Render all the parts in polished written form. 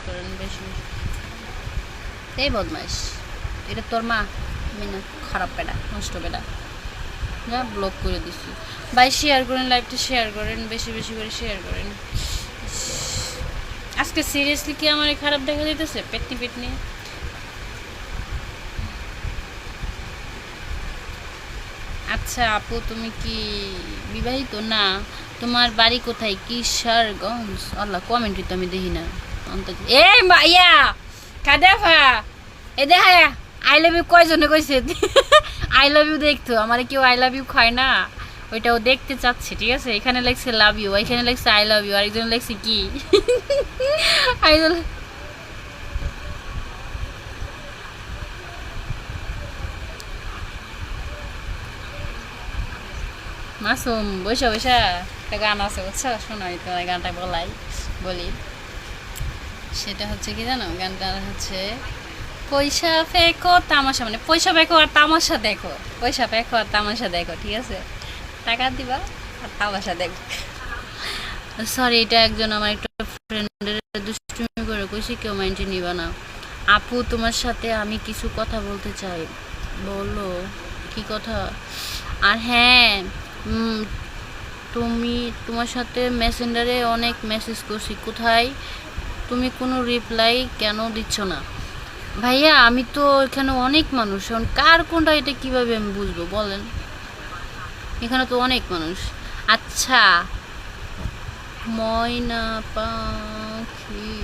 করেন বেশি বেশি। এই বদমাইশ, এটা তোর মা মিনা, খারাপ বেটা, নষ্ট বেটা, যা ব্লক করে দিচ্ছি। ভাই শেয়ার করেন, লাইভটা শেয়ার করেন, বেশি বেশি করে শেয়ার করেন। আজকে সিরিয়াসলি কি আমার খারাপ দেখা দিতেছে পেটনি পেটনি? আচ্ছা আপু, তুমি কি বিবাহিত? না। তোমার বাড়ি কোথায়? কিশোরগঞ্জ। আল্লাহ, কমেন্টই তো আমি দেখি না। এই মাইয়া কাদেফা, এ দেখা আই লাভ ইউ কয়জনে কইছে? আই লাভ ইউ দেখতো, আমার কেউ আই লাভ ইউ খায় না, ওইটাও দেখতে চাচ্ছে। ঠিক আছে, এখানে লেখছে লাভ ইউ, এখানে লেখছে আই লাভ ইউ, আরেকজন লেখছে কি আইজন। মাসুম বৈশা বৈশা একটা গান আছে বুঝছো, শোনো আমি তোমার গানটা বলি। সেটা হচ্ছে কি জানো, গানটা হচ্ছে পয়সা ফেকো তামাশা, মানে পয়সা ফেকো আর তামাশা দেখো, পয়সা ফেকো আর তামাশা দেখো, ঠিক আছে, টাকা দিবা আর তামাশা দেখো। সরি, এটা একজন আমার একটা ফ্রেন্ডের দুষ্টুমি করে কইছি, কেউ মাইন্ডে নিবা না। আপু তোমার সাথে আমি কিছু কথা বলতে চাই। বলো, কি কথা? আর হ্যাঁ, তোমার সাথে মেসেঞ্জারে অনেক মেসেজ করছি, কোথায় তুমি কোনো রিপ্লাই কেন দিচ্ছ না? ভাইয়া আমি তো এখানে অনেক মানুষ, এখন কার কোনটা এটা কিভাবে আমি বুঝবো বলেন, এখানে তো অনেক মানুষ। আচ্ছা ময়না পাখি,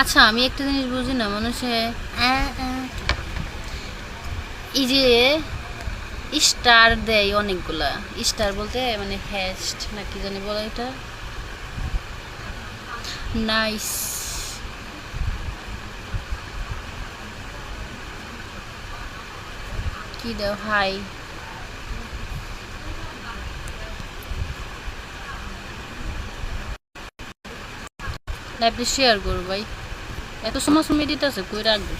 আচ্ছা আমি একটা জিনিস বুঝি না, মানুষে এই যে স্টার দেয় অনেকগুলা, স্টার বলতে মানে হ্যাস্ট না কি জানি বলে এটা, নাইস, কি দাও হাই, লাইভে শেয়ার করো ভাই। এত সুমাসুমি দিতেছে, কই রাখবো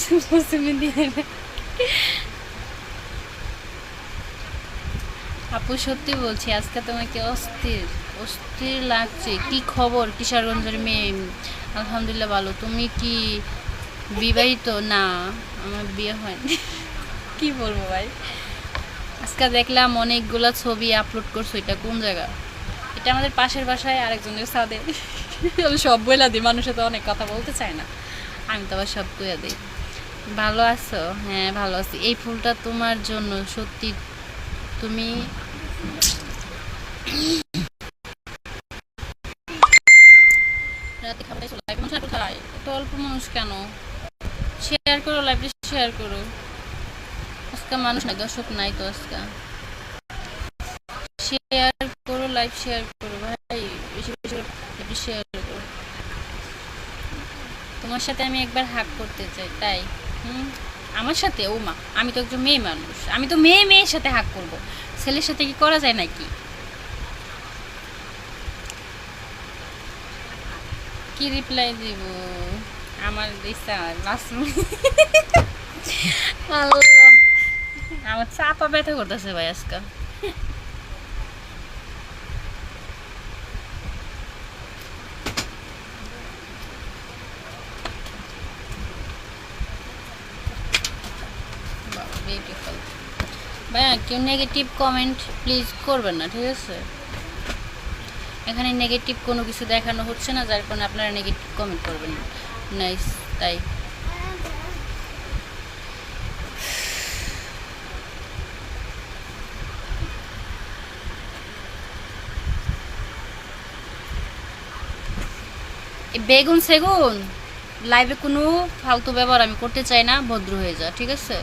সুমাসুমি দিয়ে? আপু সত্যি বলছি, আজকে তোমাকে অস্থির অস্থির লাগছে। কি খবর কিশোরগঞ্জের মেয়ে? আলহামদুলিল্লাহ ভালো। তুমি কি বিবাহিত? না, আমার বিয়ে হয়নি। কি বলবো ভাই, আজকে দেখলাম অনেকগুলা ছবি আপলোড করছো, এটা কোন জায়গা? এটা আমাদের পাশের বাসায় আরেকজনের সাথে। আমি সব বইলা দিই, মানুষে তো অনেক কথা বলতে চায় না, আমি তো আবার সব কইয়া দিই। ভালো আছো? হ্যাঁ ভালো আছি। এই ফুলটা তোমার জন্য, সত্যি তুমি রাতে খাবার চলে মানুষ কোথায়, এত অল্প মানুষ কেন? শেয়ার করো, লাইভে শেয়ার করো। আজকে মানুষ নাই, দর্শক নাই তো আজকে। শেয়ার করো, লাইভ শেয়ার করো ভাই, বেশি বেশি করে শেয়ার করো। তোমার সাথে আমি একবার হাক করতে চাই, তাই? আমার সাথে? ও মা, আমি তো একজন মেয়ে মানুষ, আমি তো মেয়ের সাথে হাক করব, ছেলের সাথে কি করা যায় নাকি? কি রিপ্লাই দিব? আমার বিচার বাথরুম। আল্লাহ, আমার চাপা ব্যথা করতেছে ভাই আজকে। বিউটিফুল ভাইয়া, কেউ নেগেটিভ কমেন্ট প্লিজ করবেন না, ঠিক আছে? এখানে নেগেটিভ কোনো কিছু দেখানো হচ্ছে না, যার কারণে আপনারা নেগেটিভ কমেন্ট করবেন না। নাইস, তাই বেগুন সেগুন লাইভে কোনো ফালতু ব্যবহার আমি করতে চাই না, ভদ্র হয়ে যা, ঠিক আছে?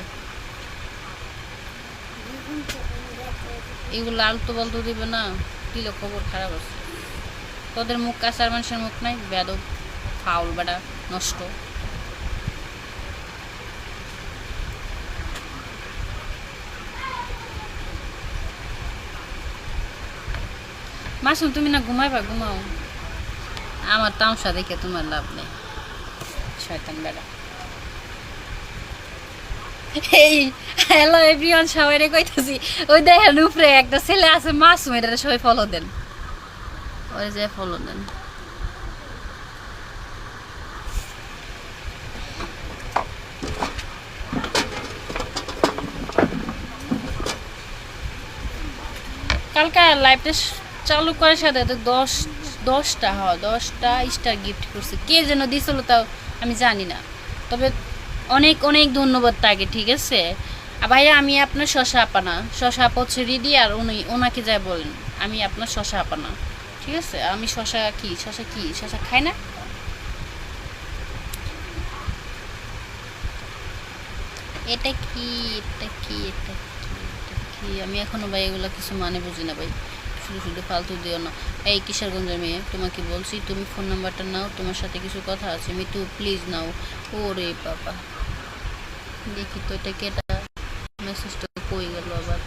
এগুলো আলতু বলতু দিবে না, দিলে খবর খারাপ আছে। তোদের মুখ কাঁচার মানুষের মুখ নাই, বেদব ফাউল বেটা নষ্ট। মাসুম তুমি না ঘুমাইবা, ঘুমাও, আমার তামসা দেখে তোমার লাভ নেই, শয়তান বেটা। এই হ্যালো এভরিওয়ান, সবাই কইতাছি, ওই দেখেন উপরে একটা ছেলে আছে মাসুম, এটা সবাই ফলো দেন। ওই যে ফলো দেন। কালকে লাইভটা চালু করার সাথে সাথে 10টা স্টার গিফট করছে, কে যেন দিছিল তাও আমি জানি না, তবে অনেক অনেক ধন্যবাদ তাকে, ঠিক আছে। আর ভাইয়া আমি আপনার শশা আপানা, শশা আপা হচ্ছে রিদি, আর ওনাকে যাই বলেন আমি আপনার শশা আপানা, ঠিক আছে। আমি শশা খাই না। এটা কি এটা কি এটা কি এটা কি, আমি এখনো ভাই এগুলো কিছু মানে বুঝি না ভাই, শুধু শুধু ফালতু দিও না। এই কিশোরগঞ্জের মেয়ে, তোমাকে বলছি তুমি ফোন নাম্বারটা নাও, তোমার সাথে কিছু কথা আছে, মিতু প্লিজ নাও। ওরে বাবা, দেখি তো এটা কেটা, মেসেজটা কই গেল আবার।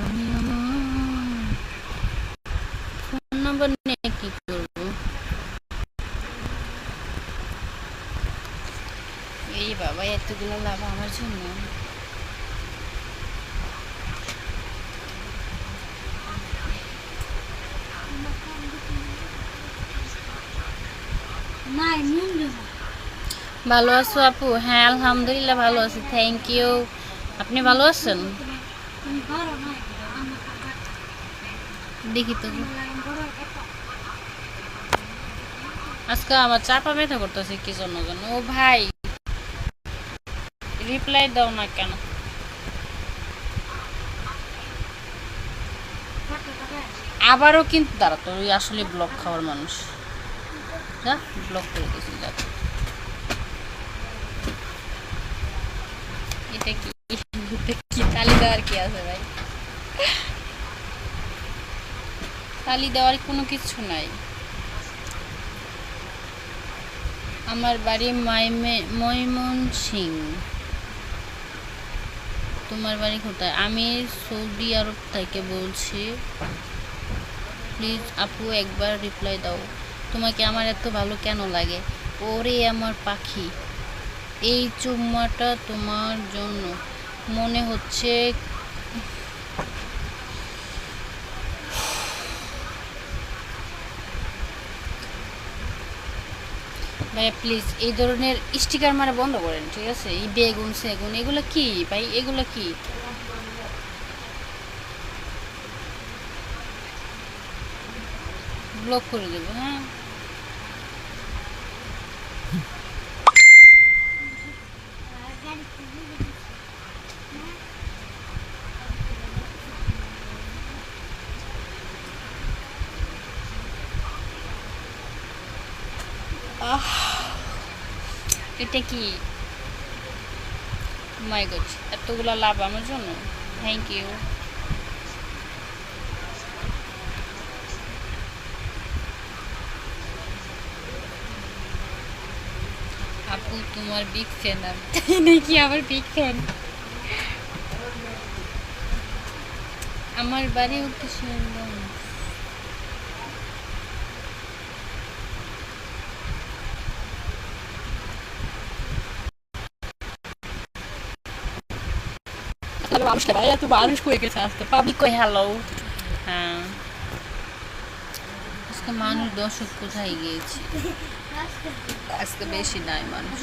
আমি আমার ফোন নাম্বার নিয়ে কি করবো? এই বাবা, এতগুলো লাভ আমার জন্য। ভালো আছো আপু? হ্যাঁ আলহামদুলিল্লাহ ভালো আছি, থ্যাংক ইউ। আপনি ভালো আছেন? দেখি তো, আজকে আমার চাপা ব্যথা করতেছে কি জন্য জন্য। ও ভাই, রিপ্লাই দাও না কেন? আবারও কিন্তু দাঁড়া, তো ওই আসলে ব্লক খাওয়ার মানুষ, যা ব্লক করে দিয়েছি যা। এটা কি, কি তালি দেওয়ার কি আছে ভাই? তালি দেওয়ার কোনো কিছু নাই। আমার বাড়ি ময়মনসিং। তোমার বাড়ি কোথায়? আমি সৌদি আরব থেকে বলছি। প্লিজ আপু একবার রিপ্লাই দাও। তোমাকে আমার এত ভালো কেন লাগে? ওরে আমার পাখি, এই চুম্মাটা তোমার জন্য মনে হচ্ছে। ভাইয়া প্লিজ এই ধরনের স্টিকার মারা বন্ধ করেন, ঠিক আছে। এই বেগুন সেগুন এগুলো কি ভাই, এগুলো কি? ব্লক করে দেবো, হ্যাঁ। এটা কি? মাই গড, এতগুলো লাভ আমার জন্য, থ্যাংক ইউ। আপু তোমার বিগ ফ্যান আমি, নাকি আমার বিগ ফ্যান। আমার বাড়ি কিশোরগঞ্জ। মানুষটা ভাই এত মানুষ কয়ে গেছে আজকে, পাবলিক কই হ্যালো। হ্যাঁ, আজকে মানুষ দর্শক কোথায় গিয়েছে? আজকে বেশি নাই মানুষ।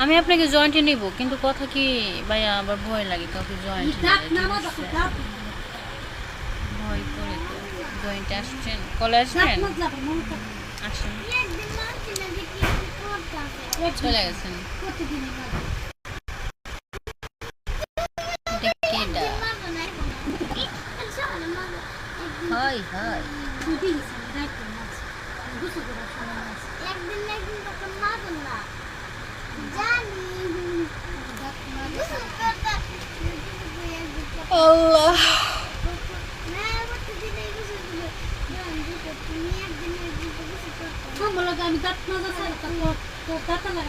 আমি আপনাকে জয়েন্টে নিব, কিন্তু কথা কি ভাইয়া, আবার ভয় লাগে কাউকে জয়েন্ট ভয় করে তো। জয়েন্টে আসছেন, কলে আসবেন? আসেন, চলে গেছেন। এটা কেডা? হাই হাই, আল্লাহ। আমি দাঁত না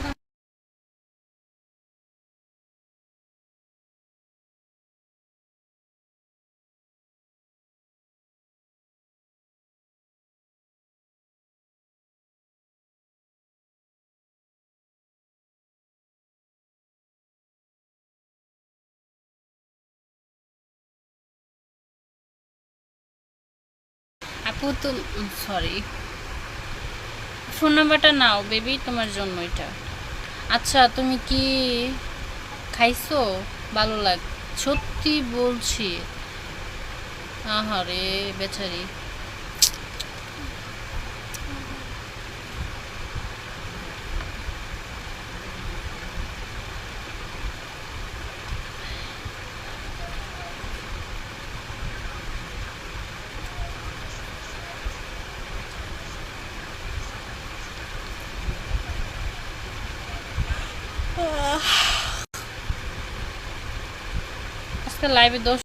আপু তো সরি, ফোন নাম্বারটা নাও বেবি, তোমার জন্য এটা। আচ্ছা তুমি কি খাইছো? ভালো লাগ, সত্যি বলছি। আহারে বেচারি। আজকে লাইভে 10